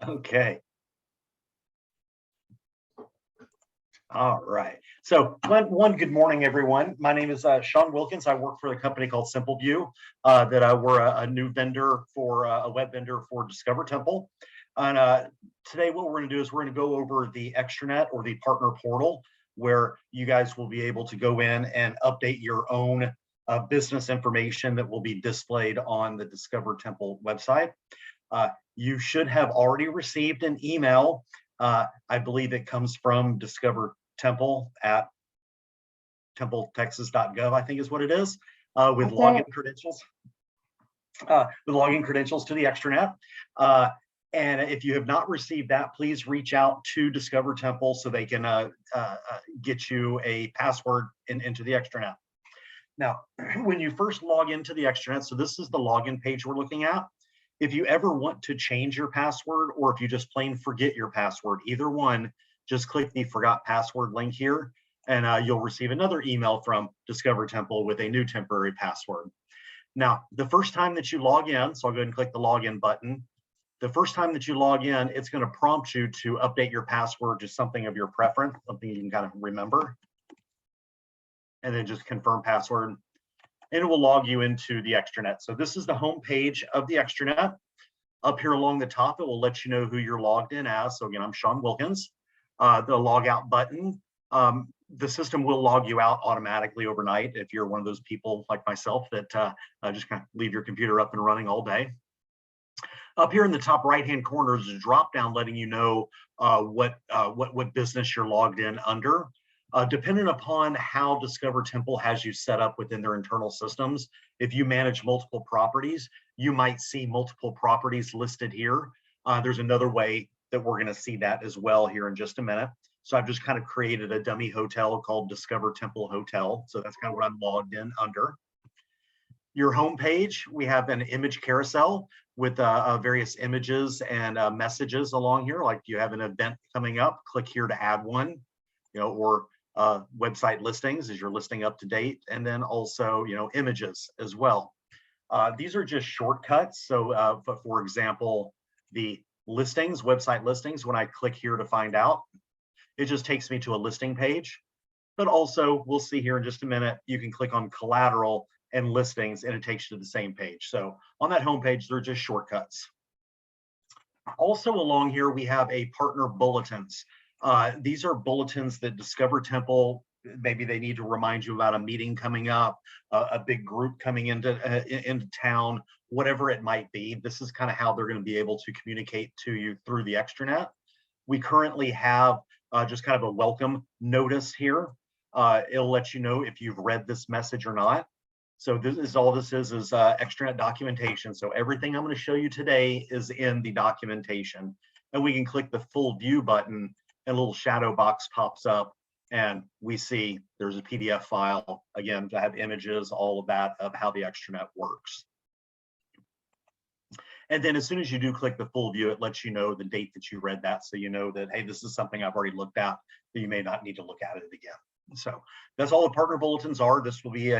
Okay. All right. So one good morning, everyone. My name is Sean Wilkins. I work for a company called SimpleView. We're a new vendor for a web vendor for Discover Temple. And today, what we're going to do is we're going to go over the Extranet or the partner portal, where you guys will be able to go in and update your own business information that will be displayed on the Discover Temple website. You should have already received an email. I believe it comes from Discover Temple at templetexas.gov, I think is what it is, with login credentials. With login credentials to the Extranet. And if you have not received that, please reach out to Discover Temple so they can get you a password into the Extranet. Now, when you first log into the Extranet, so this is the login page we're looking at. If you ever want to change your password, or if you just plain forget your password, either one, just click the forgot password link here, and you'll receive another email from Discover Temple with a new temporary password. Now, the first time that you log in, so I'll go ahead and click the login button. The first time that you log in, it's going to prompt you to update your password to something of your preference, something you can kind of remember, and then just confirm password. And it will log you into the Extranet. So this is the home page of the Extranet. Up here along the top, it will let you know who you're logged in as. So again, I'm Sean Wilkins. The log out button, the system will log you out automatically overnight if you're one of those people like myself that just kind of leave your computer up and running all day. Up here in the top right-hand corner is a drop-down letting you know what business you're logged in under. Depending upon how Discover Temple has you set up within their internal systems, if you manage multiple properties, you might see multiple properties listed here. There's another way that we're going to see that as well here in just a minute. So I've just kind of created a dummy hotel called Discover Temple Hotel. So that's kind of what I'm logged in under. Your home page, we have an image carousel with various images and messages along here. Like you have an event coming up, click here to add one, or website listings as you're listing up to date, and then also images as well. These are just shortcuts. So for example, the listings, website listings, when I click here to find out, it just takes me to a listing page. But also we'll see here in just a minute, you can click on collateral and listings and it takes you to the same page. So on that home page, they're just shortcuts. Also along here, we have a partner bulletins. These are bulletins that Discover Temple, maybe they need to remind you about a meeting coming up, a big group coming into town, whatever it might be. This is kind of how they're going to be able to communicate to you through the Extranet. We currently have just kind of a welcome notice here. It'll let you know if you've read this message or not. So this is Extranet documentation. So everything I'm going to show you today is in the documentation. And we can click the full view button and a little shadow box pops up and we see there's a PDF file, again, to have images, all of that, of how the Extranet works. And then as soon as you do click the full view, it lets you know the date that you read that. So you know that, hey, this is something I've already looked at, that you may not need to look at it again. So that's all the partner bulletins are. This will be,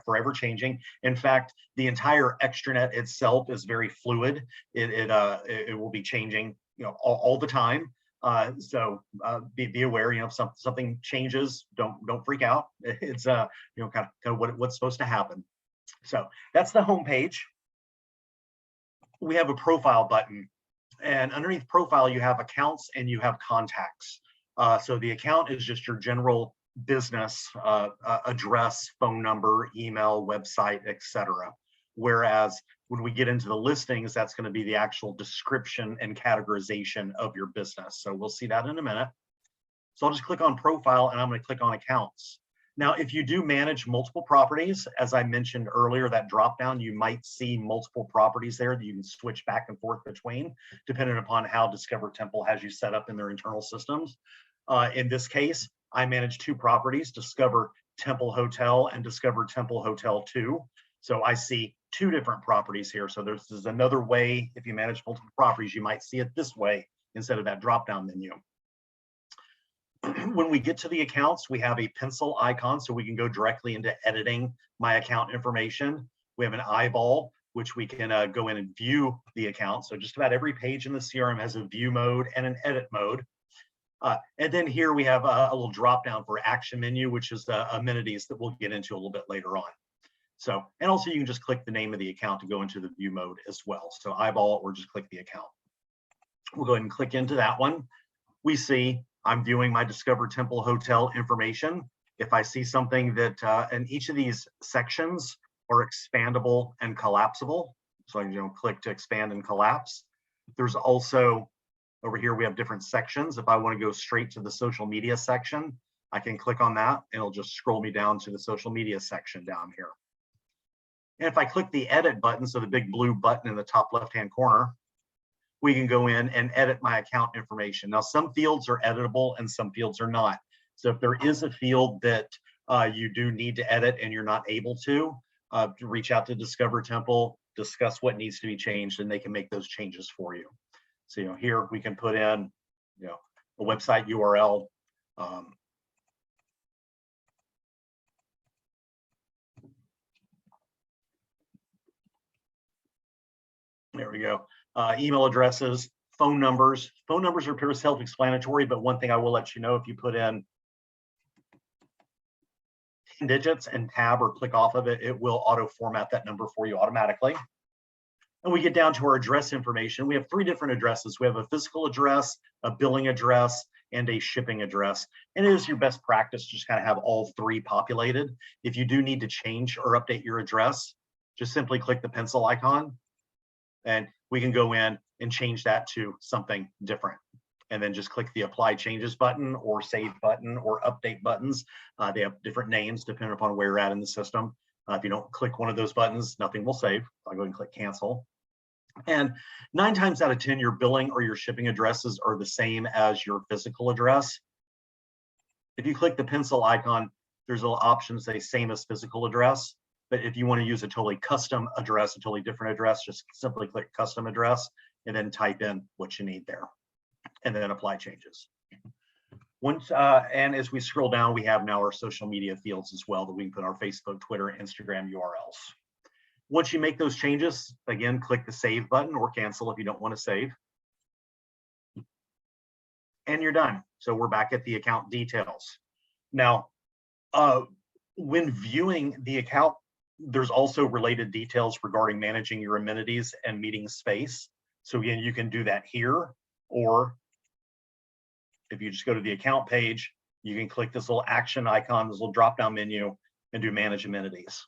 forever changing. In fact, the entire Extranet itself is very fluid. It will be changing, all the time. So be aware, if something changes, don't freak out. It's kind of what's supposed to happen. So that's the home page. We have a profile button, and underneath profile you have accounts and you have contacts. So the account is just your general business address, phone number, email, website, etc. Whereas when we get into the listings, that's going to be the actual description and categorization of your business. So we'll see that in a minute. So I'll just click on profile and I'm going to click on accounts. Now, if you do manage multiple properties, as I mentioned earlier, that drop down, you might see multiple properties there that you can switch back and forth between, depending upon how Discover Temple has you set up in their internal systems. In this case, I manage two properties, Discover Temple Hotel and Discover Temple Hotel 2. So I see two different properties here. So this is another way, if you manage multiple properties, you might see it this way instead of that drop-down menu. When we get to the accounts, we have a pencil icon so we can go directly into editing my account information. We have an eyeball, which we can go in and view the account. So just about every page in the CRM has a view mode and an edit mode. And then here we have a little drop down for action menu, which is the amenities that we'll get into a little bit later on. So, and also you can just click the name of the account to go into the view mode as well. So eyeball it or just click the account. We'll go ahead and click into that one. We see I'm viewing my Discover Temple Hotel information. If I see something that, and each of these sections are expandable and collapsible. So I can click to expand and collapse. There's also, over here we have different sections. If I want to go straight to the social media section, I can click on that and it'll just scroll me down to the social media section down here. And if I click the edit button, so the big blue button in the top left-hand corner, we can go in and edit my account information. Now, some fields are editable and some fields are not. So if there is a field that you do need to edit and you're not able to, reach out to Discover Temple, discuss what needs to be changed, and they can make those changes for you. So, here we can put in, a website URL. There we go. Email addresses, phone numbers. Phone numbers are pretty self-explanatory, but one thing I will let you know, if you put in 10 digits and tab or click off of it, it will auto format that number for you automatically. And we get down to our address information. We have 3 different addresses. We have a physical address, a billing address, and a shipping address. And it is your best practice to just kind of have all 3 populated. If you do need to change or update your address, just simply click the pencil icon and we can go in and change that to something different. And then just click the apply changes button or save button or update buttons. They have different names depending upon where you're at in the system. If you don't click one of those buttons, nothing will save. I'll go ahead and click cancel. And 9 times out of 10, your billing or your shipping addresses are the same as your physical address. If you click the pencil icon, there's little options say same as physical address. But if you want to use a totally custom address, a totally different address, just simply click custom address and then type in what you need there and then apply changes. Once, and as we scroll down, we have now our social media fields as well that we can put our Facebook, Twitter, Instagram URLs. Once you make those changes, again, click the save button or cancel if you don't want to save. And you're done. So we're back at the account details. Now, when viewing the account, there's also related details regarding managing your amenities and meeting space. So again, you can do that here, or if you just go to the account page, you can click this little action icon, this little drop-down menu, and do manage amenities.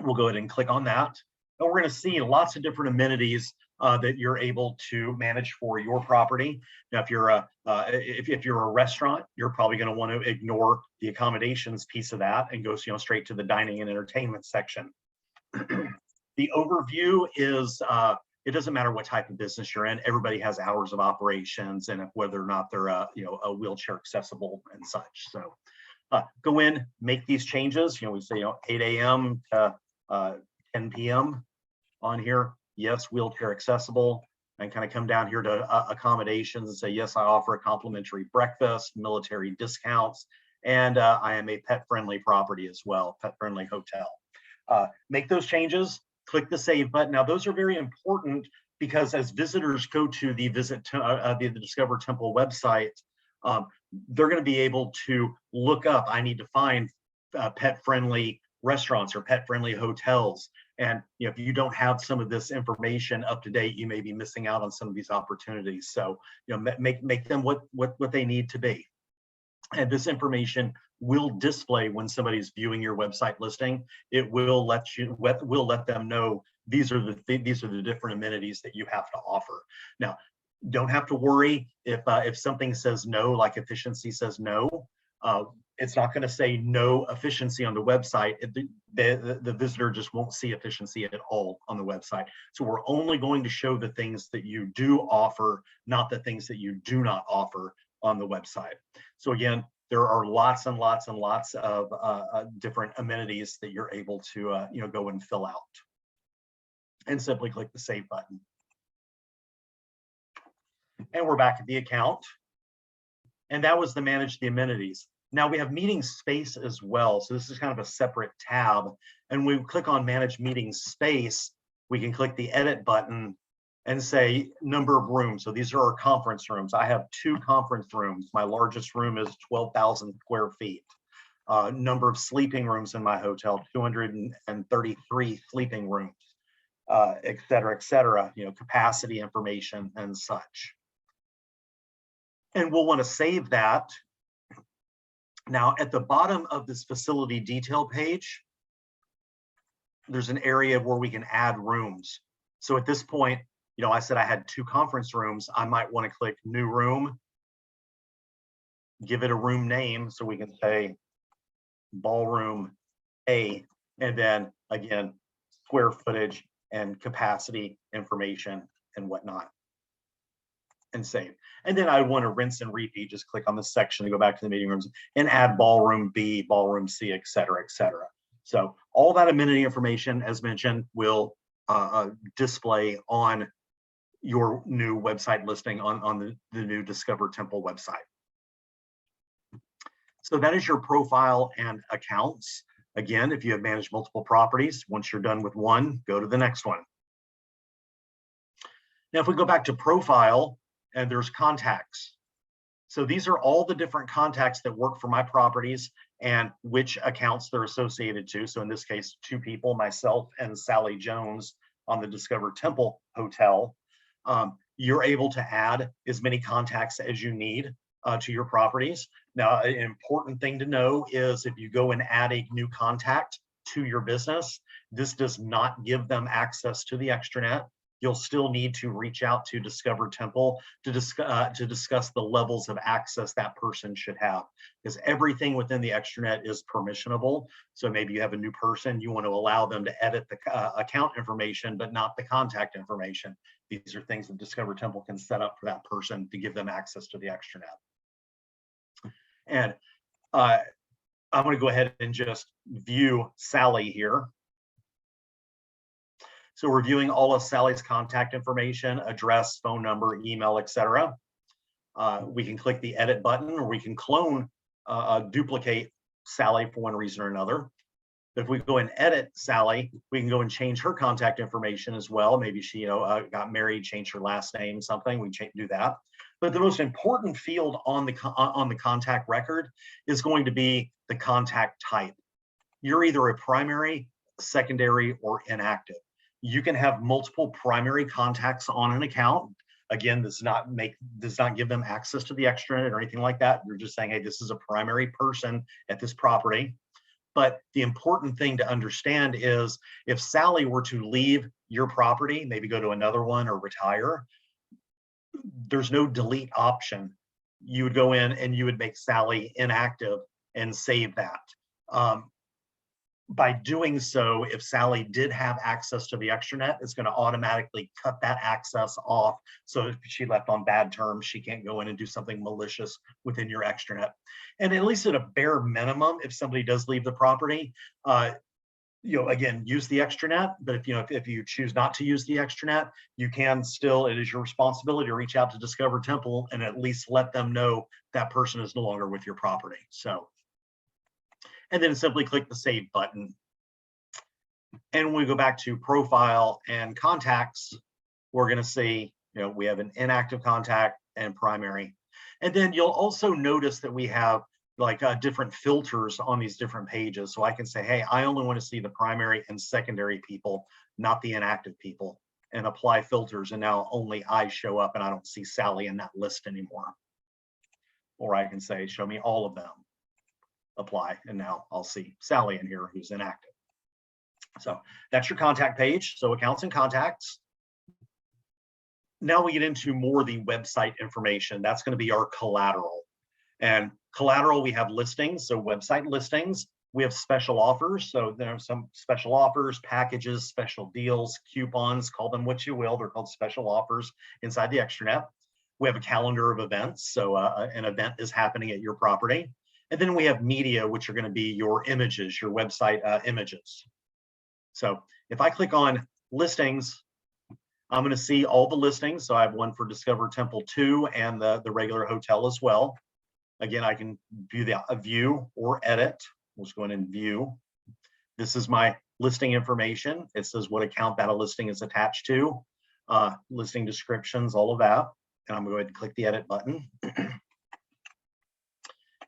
We'll go ahead and click on that. And we're going to see lots of different amenities that you're able to manage for your property. Now, if you're a restaurant, you're probably going to want to ignore the accommodations piece of that and go straight to the dining and entertainment section. The overview is it doesn't matter what type of business you're in. Everybody has hours of operations and whether or not they're a wheelchair accessible and such. So go in, make these changes. We say 8 a.m. to 10 p.m. on here. Yes, wheelchair accessible, and kind of come down here to accommodations and say, yes, I offer a complimentary breakfast, military discounts, and I am a pet-friendly property as well, pet-friendly hotel. Make those changes, click the save button. Now, those are very important because as visitors go to the the Discover Temple website, they're going to be able to look up, I need to find pet-friendly restaurants or pet-friendly hotels. And if you don't have some of this information up to date, you may be missing out on some of these opportunities. So make them what they need to be. And this information will display when somebody's viewing your website listing. It will let them know these are the different amenities that you have to offer. Now, don't have to worry if something says no, like efficiency says no. It's not going to say no efficiency on the website. The visitor just won't see efficiency at all on the website. So we're only going to show the things that you do offer, not the things that you do not offer on the website. So again, there are lots and lots and lots of different amenities that you're able to go and fill out. And simply click the save button. And we're back at the account. And that was the manage the amenities. Now we have meeting space as well. So this is kind of a separate tab. And we click on manage meeting space. we can click the edit button and say number of rooms. So these are our conference rooms. I have 2 conference rooms. My largest room is 12,000 square feet. Number of sleeping rooms in my hotel, 233 sleeping rooms, et cetera, capacity information and such. And we'll want to save that. Now, at the bottom of this facility detail page, there's an area where we can add rooms. So at this point, I said I had 2 conference rooms. I might want to click new room, give it a room name. So we can say ballroom A, and then again, square footage and capacity information and whatnot, and save. And then I want to rinse and repeat, just click on this section to go back to the meeting rooms and add ballroom B, ballroom C, et cetera, et cetera. So all that amenity information, as mentioned, will display on your new website listing on the new Discover Temple website. So that is your profile and accounts. Again, if you have managed multiple properties, once you're done with one, go to the next one. Now, if we go back to profile, and there's contacts. So these are all the different contacts that work for my properties and which accounts they're associated to. So in this case, 2 people, myself and Sally Jones on the Discover Temple Hotel. You're able to add as many contacts as you need to your properties. Now, an important thing to know is if you go and add a new contact to your business, this does not give them access to the extranet. You'll still need to reach out to Discover Temple to discuss the levels of access that person should have, because everything within the extranet is permissionable. So maybe you have a new person, you want to allow them to edit the account information, but not the contact information. These are things that Discover Temple can set up for that person to give them access to the extranet. And I'm going to go ahead and just view Sally here. So we're viewing all of Sally's contact information, address, phone number, email, etc. We can click the edit button, or we can clone, duplicate Sally for one reason or another. If we go and edit Sally, we can go and change her contact information as well. Maybe she got married, changed her last name, something, we can do that. But the most important field on the contact record is going to be the contact type. You're either a primary, secondary, or inactive. You can have multiple primary contacts on an account. Again, does not give them access to the extranet or anything like that. You're just saying, hey, this is a primary person at this property. But the important thing to understand is if Sally were to leave your property, maybe go to another one or retire, there's no delete option. You would go in and you would make Sally inactive and save that. By doing so, if Sally did have access to the extranet, it's going to automatically cut that access off. So if she left on bad terms, she can't go in and do something malicious within your extranet. And at least at a bare minimum, if somebody does leave the property, again, use the extranet. But if you choose not to use the extranet, you can still, it is your responsibility to reach out to Discover Temple and at least let them know that person is no longer with your property. So. And then simply click the save button. And when we go back to profile and contacts, we're going to see, we have an inactive contact and primary. And then you'll also notice that we have like different filters on these different pages. So I can say, hey, I only want to see the primary and secondary people, not the inactive people, and apply filters. And now only I show up and I don't see Sally in that list anymore. Or I can say, show me all of them. Apply, and now I'll see Sally in here who's inactive. So that's your contact page. So accounts and contacts. Now we get into more of the website information. That's going to be our collateral. And collateral, we have listings, so website listings. We have special offers. So there are some special offers, packages, special deals, coupons, call them what you will. They're called special offers inside the extranet. We have a calendar of events. So an event is happening at your property. And then we have media, which are going to be your images, your website images. So if I click on listings, I'm going to see all the listings. So I have one for Discover Temple 2 and the regular hotel as well. Again, I can view or edit. We'll just go in and view. This is my listing information. It says what account that a listing is attached to, listing descriptions, all of that. And I'm going to go ahead and click the edit button.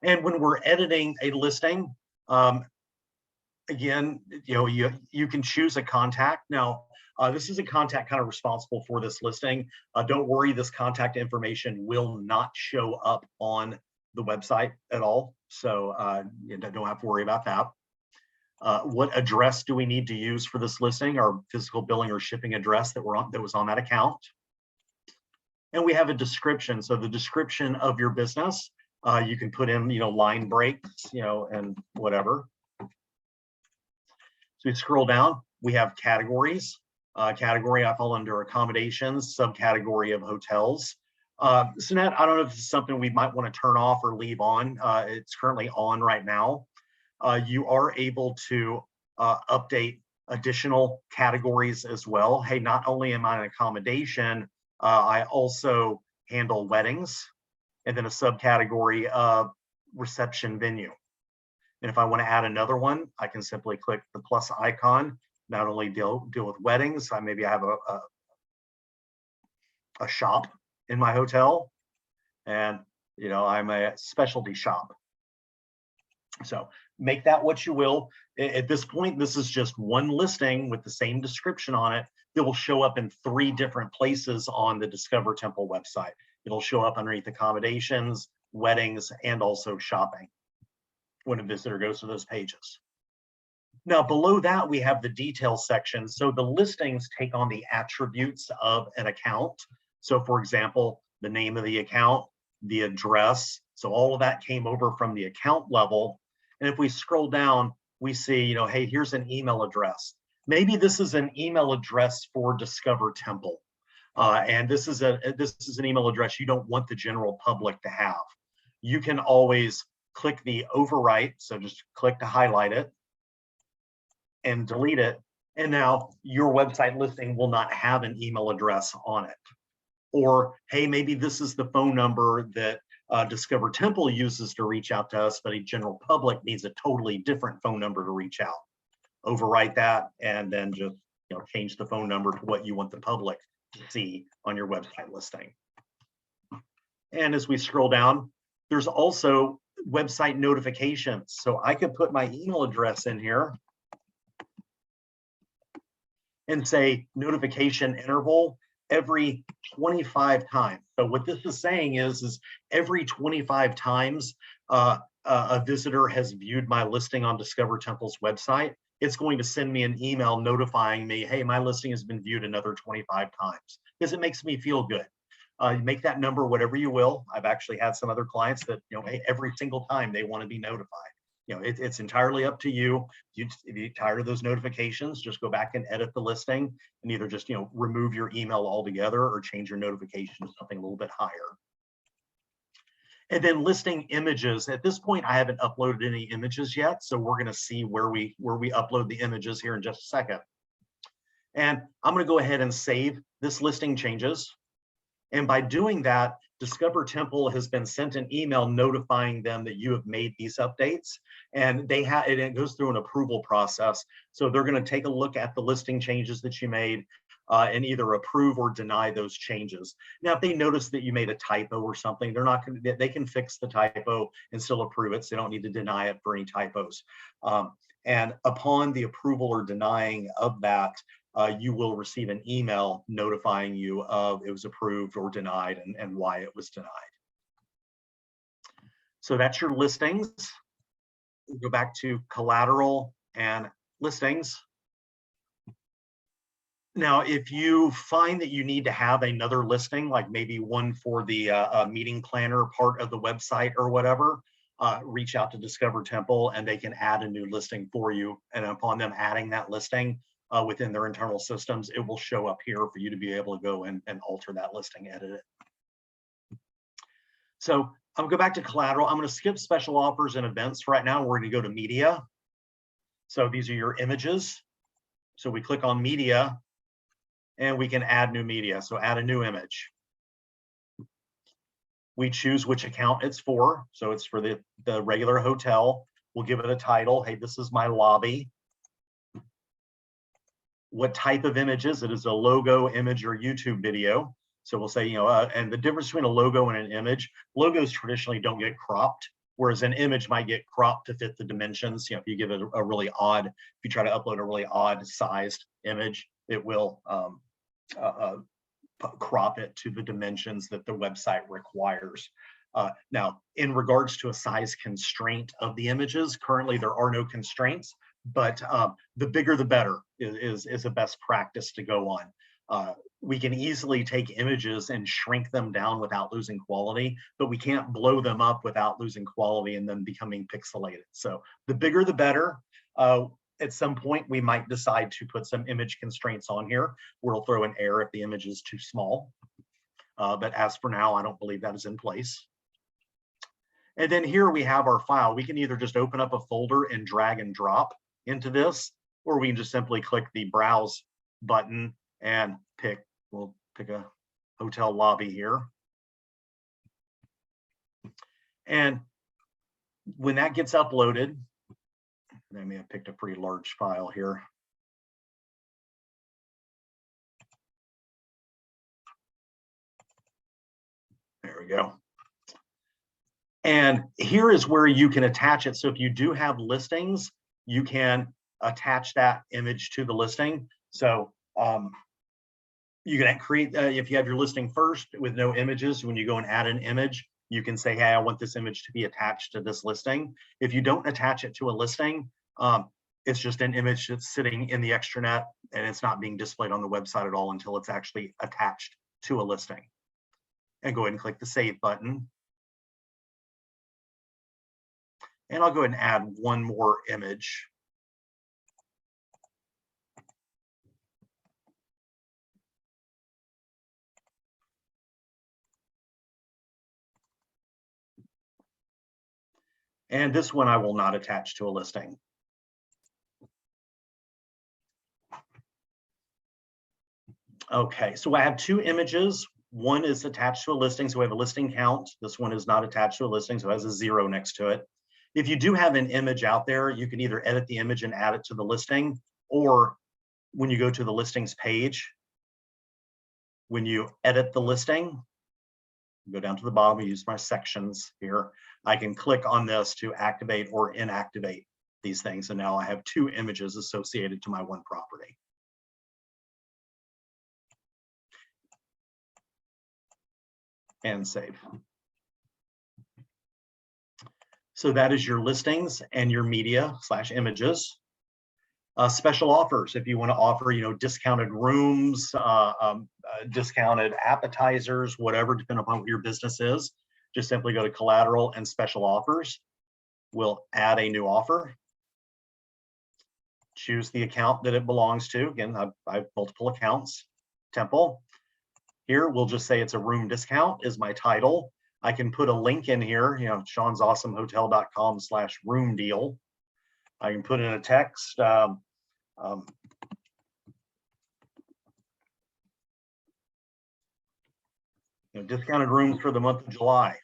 And when we're editing a listing, again, you can choose a contact. Now, this is a contact kind of responsible for this listing. Don't worry, this contact information will not show up on the website at all. So you don't have to worry about that. What address do we need to use for this listing? Our physical billing or shipping address that was on that account. And we have a description. So the description of your business, you can put in, line breaks, and whatever. So we scroll down, we have categories. Category, I fall under accommodations, subcategory of hotels. Sunette, I don't know if this is something we might want to turn off or leave on. It's currently on right now. You are able to update additional categories as well. Hey, not only am I an accommodation, I also handle weddings, and then a subcategory of reception venue. And if I want to add another one, I can simply click the plus icon. Not only deal with weddings, maybe I have a shop in my hotel, and I'm a specialty shop. So make that what you will. At this point, this is just one listing with the same description on it that will show up in 3 different places on the Discover Temple website. It'll show up underneath accommodations, weddings, and also shopping when a visitor goes to those pages. Now, below that, we have the details section. So the listings take on the attributes of an account. So for example, the name of the account, the address. So all of that came over from the account level. And if we scroll down, we see, hey, here's an email address. Maybe this is an email address for Discover Temple. And this is an email address you don't want the general public to have. You can always click the overwrite. So just click to highlight it and delete it. And now your website listing will not have an email address on it. Or, hey, maybe this is the phone number that Discover Temple uses to reach out to us, but a general public needs a totally different phone number to reach out. Overwrite that and then just change the phone number to what you want the public to see on your website listing. And as we scroll down, there's also website notifications. So I could put my email address in here and say notification interval every 25 times. So what this is saying is every 25 times a visitor has viewed my listing on Discover Temple's website, it's going to send me an email notifying me, hey, my listing has been viewed another 25 times, because it makes me feel good. Make that number whatever you will. I've actually had some other clients that, every single time they want to be notified. It's entirely up to you. If you're tired of those notifications, just go back and edit the listing and either just, remove your email altogether or change your notification to something a little bit higher. And then listing images. At this point, I haven't uploaded any images yet, so we're going to see where we upload the images here in just a second. And I'm going to go ahead and save this listing changes. And by doing that, Discover Temple has been sent an email notifying them that you have made these updates, and it goes through an approval process. So they're going to take a look at the listing changes that you made and either approve or deny those changes. Now, if they notice that you made a typo or something, they can fix the typo and still approve it. So they don't need to deny it for any typos. And upon the approval or denying of that, you will receive an email notifying you of it was approved or denied and why it was denied. So that's your listings. We'll go back to collateral and listings. Now, if you find that you need to have another listing, like maybe one for the meeting planner part of the website or whatever, reach out to Discover Temple and they can add a new listing for you. And upon them adding that listing, within their internal systems, it will show up here for you to be able to go and alter that listing, edit it. So I'm gonna go back to collateral. I'm gonna skip special offers and events right now. We're gonna go to media. So these are your images. So we click on media and we can add new media. So add a new image. We choose which account it's for. So it's for the regular hotel. We'll give it a title. Hey, this is my lobby. what type of image is it? Is it a logo, image, or YouTube video? So we'll say, and the difference between a logo and an image, logos traditionally don't get cropped, whereas an image might get cropped to fit the dimensions. If you give it a really odd, if you try to upload a really odd sized image, it will crop it to the dimensions that the website requires. Now, in regards to a size constraint of the images, currently there are no constraints, but the bigger the better is a best practice to go on. We can easily take images and shrink them down without losing quality, but we can't blow them up without losing quality and then becoming pixelated. So the bigger the better. At some point, we might decide to put some image constraints on here where it'll throw an error if the image is too small. But as for now, I don't believe that is in place. And then here we have our file. We can either just open up a folder and drag and drop into this, or we can just simply click the browse button and we'll pick a hotel lobby here. And when that gets uploaded, I may have picked a pretty large file here. There we go. And here is where you can attach it. So if you do have listings, you can attach that image to the listing. So you can create, if you have your listing first with no images, when you go and add an image, you can say, hey, I want this image to be attached to this listing. If you don't attach it to a listing, it's just an image that's sitting in the extranet and it's not being displayed on the website at all until it's actually attached to a listing. And go ahead and click the save button. And I'll go ahead and add one more image. And this one I will not attach to a listing. Okay, so I have two images. One is attached to a listing, so we have a listing count. This one is not attached to a listing, so it has a 0 next to it. If you do have an image out there, you can either edit the image and add it to the listing, or when you go to the listings page, when you edit the listing, go down to the bottom, use my sections here. I can click on this to activate or inactivate these things. And now I have two images associated to my one property. And save. So that is your listings and your media / images. Special offers, if you want to offer, discounted rooms, discounted appetizers, whatever, depending upon what your business is, just simply go to collateral and special offers. We'll add a new offer. Choose the account that it belongs to. Again, I have multiple accounts. Temple. Here, we'll just say it's a room discount is my title. I can put a link in here, seansawesomehotel.com/room deal. I can put in a text. Discounted rooms for the month of July.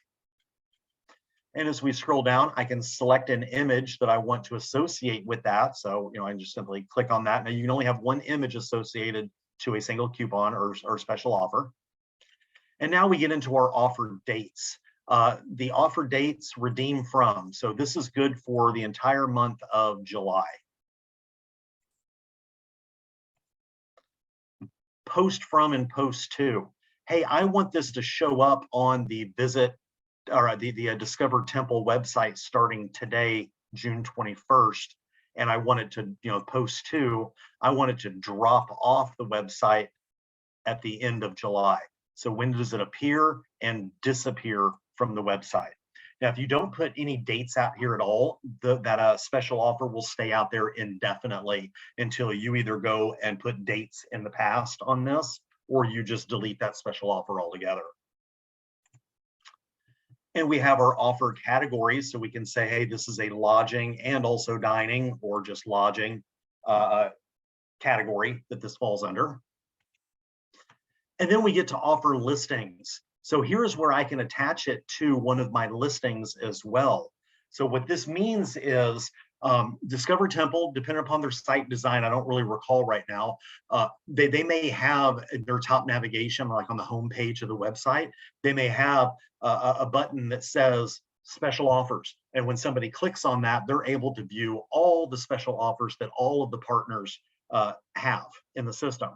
And as we scroll down, I can select an image that I want to associate with that. So, I can just simply click on that. Now you can only have one image associated to a single coupon or special offer. And now we get into our offer dates. The offer dates redeem from. So this is good for the entire month of July. Post from and post to. Hey, I want this to show up on the visit or the Discover Temple website starting today, June 21st. And I want it to, post to, I want it to drop off the website at the end of July. So when does it appear and disappear from the website? Now, if you don't put any dates out here at all, that special offer will stay out there indefinitely until you either go and put dates in the past on this, or you just delete that special offer altogether. And we have our offer categories, so we can say, hey, this is a lodging and also dining, or just lodging category that this falls under. And then we get to offer listings. So here's where I can attach it to one of my listings as well. So what this means is Discover Temple, depending upon their site design, I don't really recall right now. They may have their top navigation, like on the home page of the website, they may have a button that says special offers. And when somebody clicks on that, they're able to view all the special offers that all of the partners have in the system.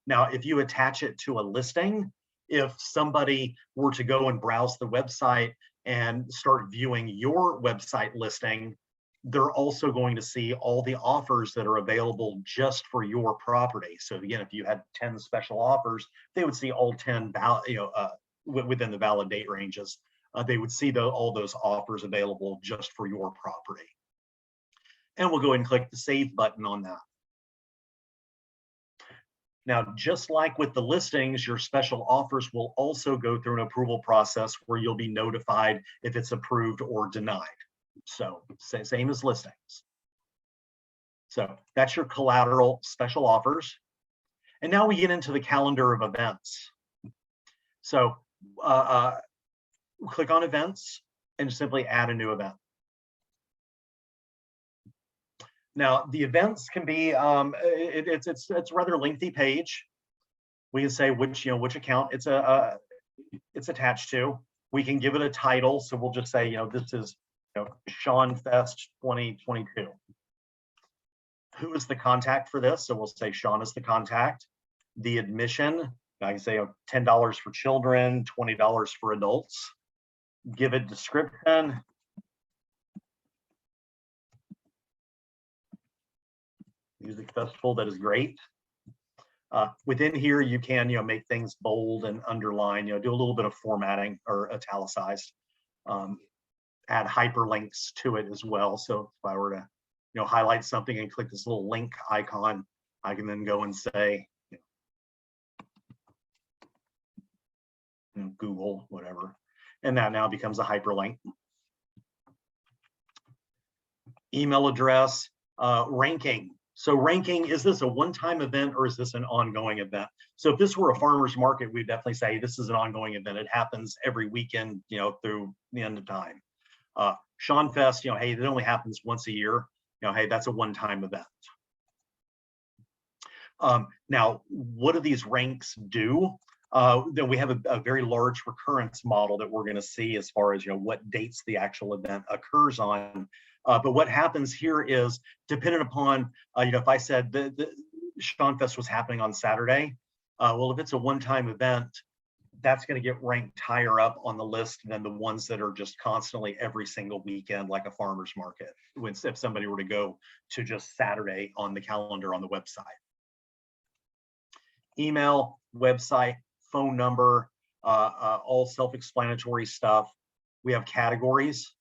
Now, if you attach it to a listing, if somebody were to go and browse the website and start viewing your website listing, they're also going to see all the offers that are available just for your property. So again, if you had 10 special offers, they would see all 10 within the valid date ranges. They would see all those offers available just for your property. And we'll go ahead and click the save button on that. Now, just like with the listings, your special offers will also go through an approval process where you'll be notified if it's approved or denied. So same as listings. So that's your collateral special offers. And now we get into the calendar of events. So click on events and simply add a new event. Now the events can be it's a rather lengthy page. We can say which account it's attached to. We can give it a title. So we'll just say this is Sean Fest 2022. Who is the contact for this? So we'll say Sean is the contact. The admission, I can say $10 for children, $20 for adults. Give a description. Music festival, that is great. Within here, you can make things bold and underline, do a little bit of formatting or italicized. Add hyperlinks to it as well. So if I were to highlight something and click this little link icon, I can then go and say Google, whatever, and that now becomes a hyperlink. Email address, ranking. So ranking, is this a one-time event or is this an ongoing event? So if this were a farmer's market, we'd definitely say this is an ongoing event. It happens every weekend, through the end of time. Sean Fest, hey, it only happens once a year. Hey, that's a one-time event. Now, what do these ranks do? Then we have a very large recurrence model that we're going to see as far as what dates the actual event occurs on. But what happens here is dependent upon if I said the Sean Fest was happening on Saturday, well, if it's a one-time event, that's going to get ranked higher up on the list than the ones that are just constantly every single weekend, like a farmer's market, if somebody were to go to just Saturday on the calendar on the website. Email, website, phone number, all self-explanatory stuff. We have categories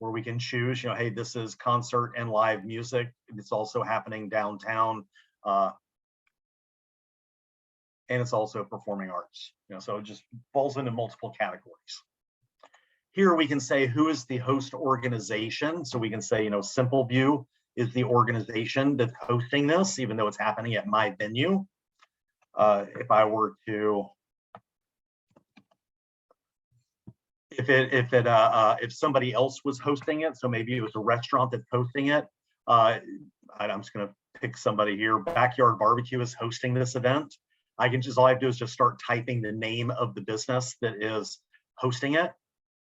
where we can choose, hey, this is concert and live music. It's also happening downtown. And it's also performing arts. So it just falls into multiple categories. Here we can say who is the host organization. So we can say, Simple View is the organization that's hosting this, even though it's happening at my venue. If I were to, if somebody else was hosting it, so maybe it was a restaurant that's hosting it. I'm just going to pick somebody here. Backyard Barbecue is hosting this event. All I have to do is just start typing the name of the business that is hosting it,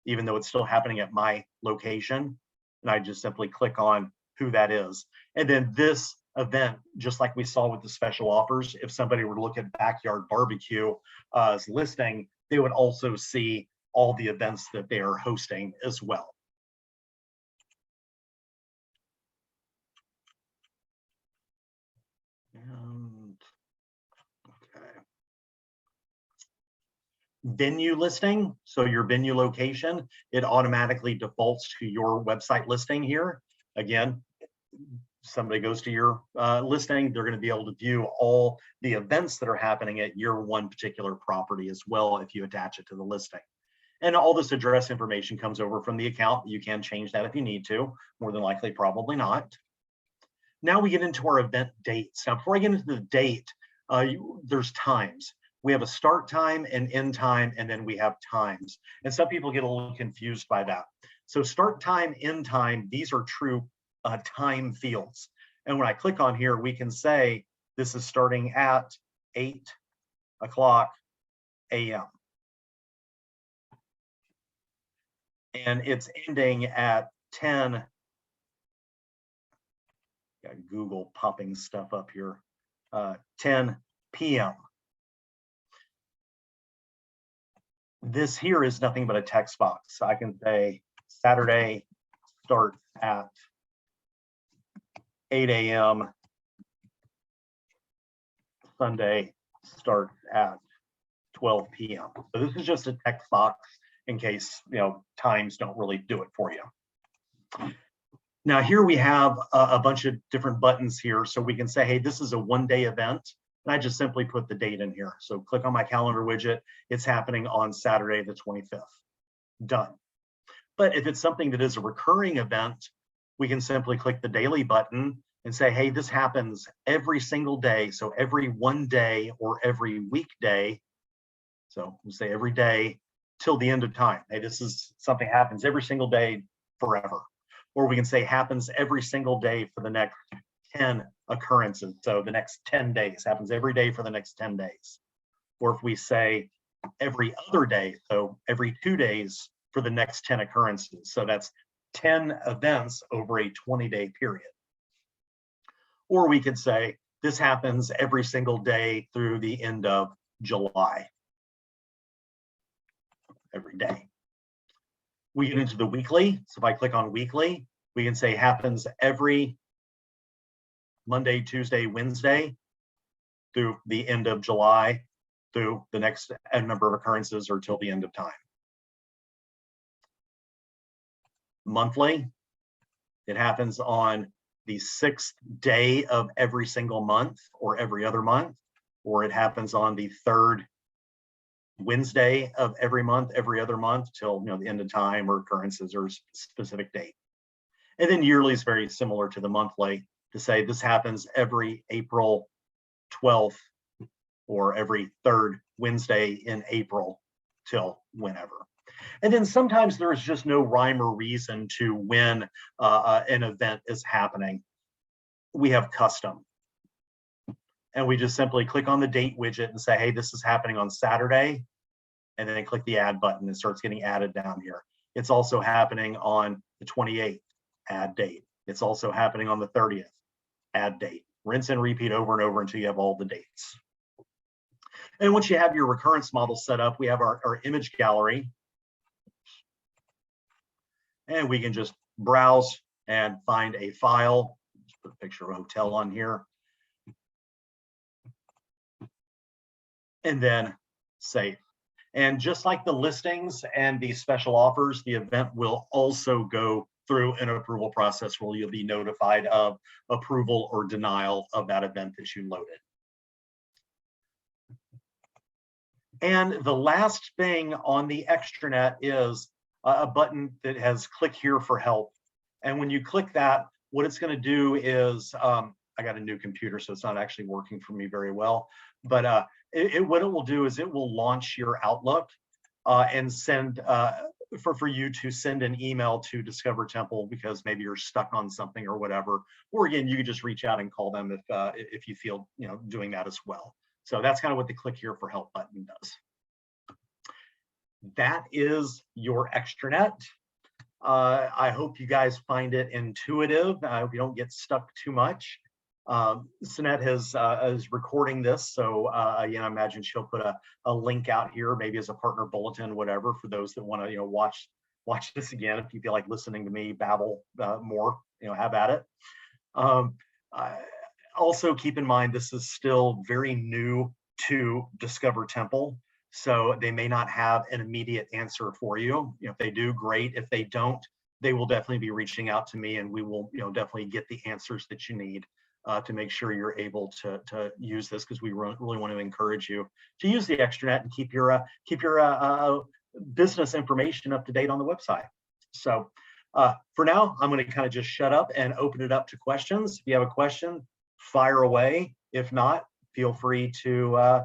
even though it's still happening at my location. And I just simply click on who that is. And then this event, just like we saw with the special offers, if somebody were to look at Backyard Barbecue as listing, they would also see all the events that they are hosting as well. Venue listing, so your venue location, it automatically defaults to your website listing here. Again, somebody goes to your listing, they're going to be able to view all the events that are happening at your one particular property as well if you attach it to the listing. And all this address information comes over from the account. You can change that if you need to, more than likely, probably not. Now we get into our event dates. Now, before I get into the date, there's times. We have a start time and end time, and then we have times. And some people get a little confused by that. So start time, end time, these are true time fields. And when I click on here, we can say this is starting at 8 o'clock a.m. and it's ending at 10. Got Google popping stuff up here. 10 p.m. This here is nothing but a text box. I can say Saturday starts at 8 a.m. Sunday starts at 12 p.m. So this is just a text box in case, times don't really do it for you. Now here we have a bunch of different buttons here. So we can say, hey, this is a one-day event. And I just simply put the date in here. So click on my calendar widget. It's happening on Saturday, the 25th. Done. But if it's something that is a recurring event, we can simply click the daily button and say, hey, this happens every single day. So every one day or every weekday. So we'll say every day till the end of time. Hey, this is something happens every single day forever. Or we can say happens every single day for the next 10 occurrences. So the next 10 days happens every day for the next 10 days. Or if we say every other day, so every 2 days for the next 10 occurrences. So that's 10 events over a 20-day period. Or we could say this happens every single day through the end of July. Every day. We get into the weekly. So if I click on weekly, we can say happens every Monday, Tuesday, Wednesday through the end of July, through the next number of occurrences or till the end of time. Monthly, it happens on the 6th day of every single month or every other month, or it happens on the 3rd Wednesday of every month, every other month till the end of time or occurrences or specific date. And then yearly is very similar to the monthly to say this happens every April 12th or every 3rd Wednesday in April till whenever. And then sometimes there is just no rhyme or reason to when an event is happening. We have custom. And we just simply click on the date widget and say, hey, this is happening on Saturday. And then click the add button. It starts getting added down here. It's also happening on the 28th, add date. It's also happening on the 30th, add date. Rinse and repeat over and over until you have all the dates. And once you have your recurrence model set up, we have our image gallery. And we can just browse and find a file. Just put a picture of a hotel on here. And then save. And just like the listings and the special offers, the event will also go through an approval process where you'll be notified of approval or denial of that event that you loaded. And the last thing on the extranet is a button that has click here for help. And when you click that, what it's going to do is, I got a new computer, so it's not actually working for me very well. But what it will do is it will launch your Outlook and send for you to send an email to Discover Temple because maybe you're stuck on something or whatever. Or again, you can just reach out and call them if you feel doing that as well. So that's kind of what the click here for help button does. That is your extranet. I hope you guys find it intuitive. I hope you don't get stuck too much. Sanette is recording this, so again, I imagine she'll put a link out here, maybe as a partner bulletin, whatever, for those that want to watch this again. If you feel like listening to me babble more, have at it. Also keep in mind this is still very new to Discover Temple, so they may not have an immediate answer for you. If they do, great. If they don't, they will definitely be reaching out to me, and we will definitely get the answers that you need to make sure you're able to use this, because we really want to encourage you to use the extranet and keep your business information up to date on the website. So for now, I'm going to kind of just shut up and open it up to questions. If you have a question, fire away. If not, feel free to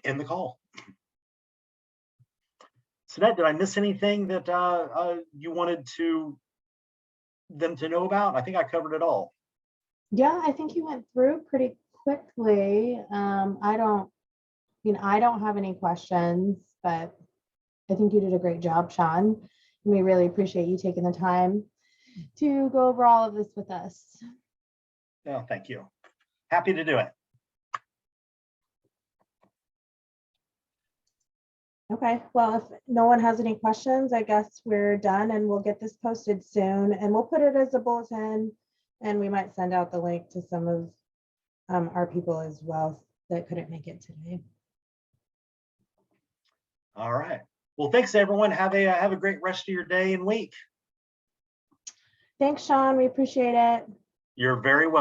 end the call. Sinette, did I miss anything that you wanted them to know about? I think I covered it all. Yeah, I think you went through pretty quickly. I don't have any questions, but I think you did a great job, Sean. And we really appreciate you taking the time to go over all of this with us. Oh, thank you. Happy to do it. Okay, well, if no one has any questions, I guess we're done and we'll get this posted soon and we'll put it as a bulletin and we might send out the link to some of our people as well that couldn't make it today. All right. Well, thanks everyone. Have a great rest of your day and week. Thanks, Sean. We appreciate it. You're very welcome.